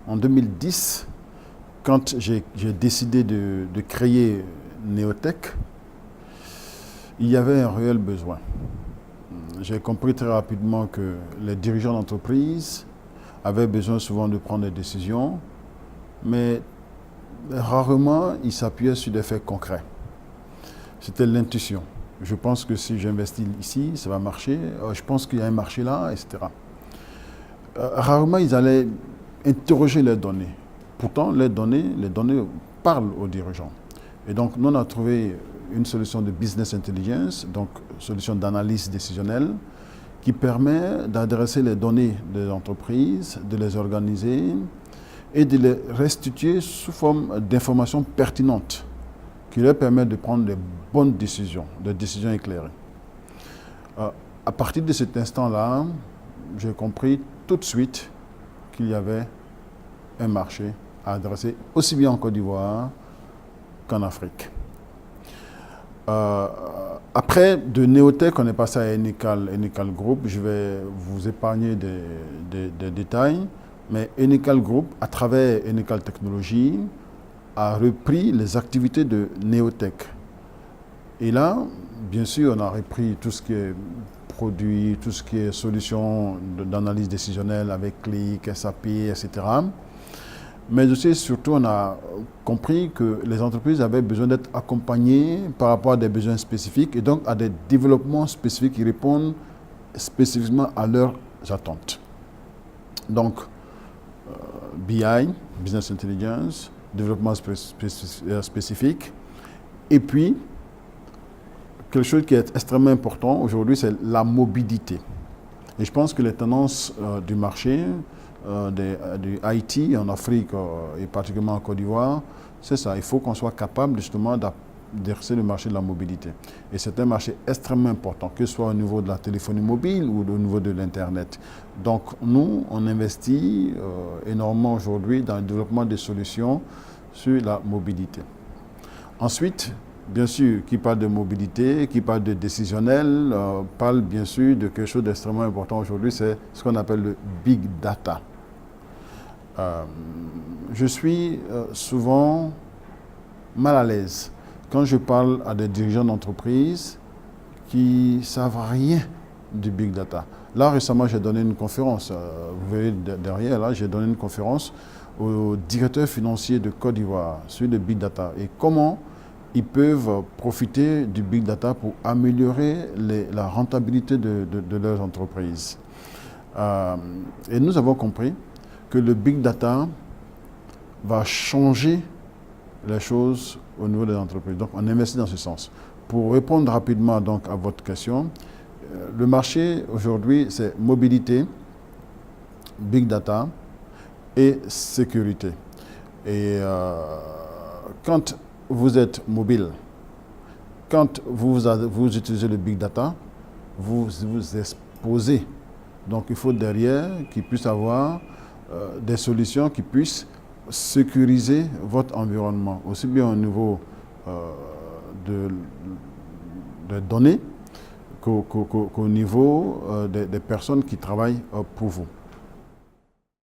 en 2010, quand j'ai décidé de créer Neotech, il y avait un réel besoin. J'ai compris très rapidement que les dirigeants d'entreprise avaient besoin souvent de prendre des décisions, mais rarement ils s'appuyaient sur des faits concrets. C'était l'intuition. Je pense que si j'investis ici, ça va marcher. Je pense qu'il y a un marché là, etc. Rarement ils allaient interroger les données. Pourtant, les données parlent aux dirigeants. Et donc, nous, on a trouvé une solution de business intelligence, donc solution d'analyse décisionnelle, qui permet d'adresser les données des entreprises, de les organiser et de les restituer sous forme d'informations pertinentes qui leur permettent de prendre des bonnes décisions, des décisions éclairées. À partir de cet instant-là, j'ai compris tout de suite qu'il y avait un marché à adresser aussi bien en Côte d'Ivoire qu'en Afrique. Après, de Neotech, on est passé à Enical Group. Je vais vous épargner des détails, mais Enical Group, à travers Enical Technologies, a repris les activités de Neotech. Et là, bien sûr, on a repris tout ce qui est produit, tout ce qui est solution d'analyse décisionnelle avec Click, SAP, etc. Mais aussi, surtout, on a compris que les entreprises avaient besoin d'être accompagnées par rapport à des besoins spécifiques et donc à des développements spécifiques qui répondent spécifiquement à leurs attentes. Donc, BI, Business Intelligence, développement spécifique, et puis, quelque chose qui est extrêmement important aujourd'hui, c'est la mobilité. Et je pense que les tendances du marché, du IT en Afrique et particulièrement en Côte d'Ivoire, c'est ça. Il faut qu'on soit capable justement d'exercer le marché de la mobilité. Et c'est un marché extrêmement important, que ce soit au niveau de la téléphonie mobile ou au niveau de l'Internet. Donc nous, on investit énormément aujourd'hui dans le développement des solutions sur la mobilité. Ensuite, bien sûr, qui parle de mobilité, qui parle de décisionnel, parle bien sûr de quelque chose d'extrêmement important aujourd'hui, c'est ce qu'on appelle le big data. Je suis souvent mal à l'aise quand je parle à des dirigeants d'entreprise qui ne savent rien du big data. Là, récemment, j'ai donné une conférence, vous voyez derrière, là, j'ai donné une conférence au directeur financier de Côte d'Ivoire sur le big data et comment ils peuvent profiter du big data pour améliorer la rentabilité de leurs entreprises. Et nous avons compris que le big data va changer les choses au niveau des entreprises. Donc, on investit dans ce sens. Pour répondre rapidement donc, à votre question, le marché aujourd'hui, c'est mobilité, big data et sécurité. Et quand vous êtes mobile, quand vous utilisez le big data, vous vous exposez. Donc, il faut derrière qu'il puisse avoir des solutions qui puissent sécuriser votre environnement, aussi bien au niveau de données qu'au niveau des personnes qui travaillent pour vous.